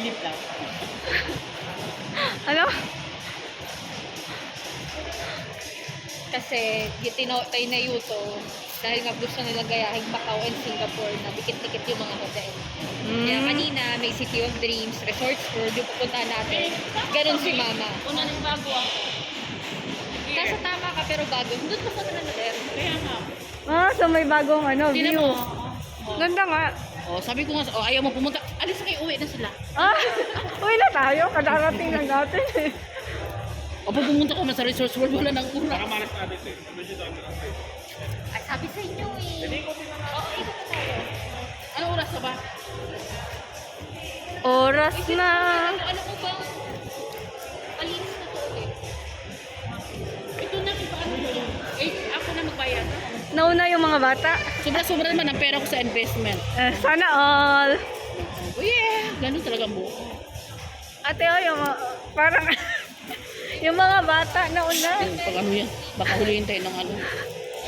Silip lang. Ano? Kasi kay na Yuto, dahil nga gusto nilang gayahin Macau and Singapore na dikit-dikit yung mga hotel. Kaya kanina may City of Dreams, Resorts World, yung pupuntahan natin. Ganun si Mama. Una nang bago ako. Kaso tama ka pero bago. Doon pa sa Manila. Kaya nga. Ah, so may bagong ano, Tingnan view. mo. Ganda nga. Oh, sabi ko nga, ayaw mo pumunta. Alis kayo, uwi na sila. Ah, uwi na tayo. Kadarating lang natin eh. O pumunta ko na sa Resorts World, wala nang ura. Ay, sabi sa inyo eh. Ikot na tayo. Anong oras na ba? Oras na. Ano ko ba? Malinis na to ulit. Ito na, paano yun? Eh, ako na magbayad. Nauna yung mga bata. Sobra-sobra naman ang pera ko sa investment. Sana all. Oh yeah, ganun talaga ang buo. Ate, oh, yung parang yung mga bata nauna. Pag ano yan, baka huliin tayo ng ano.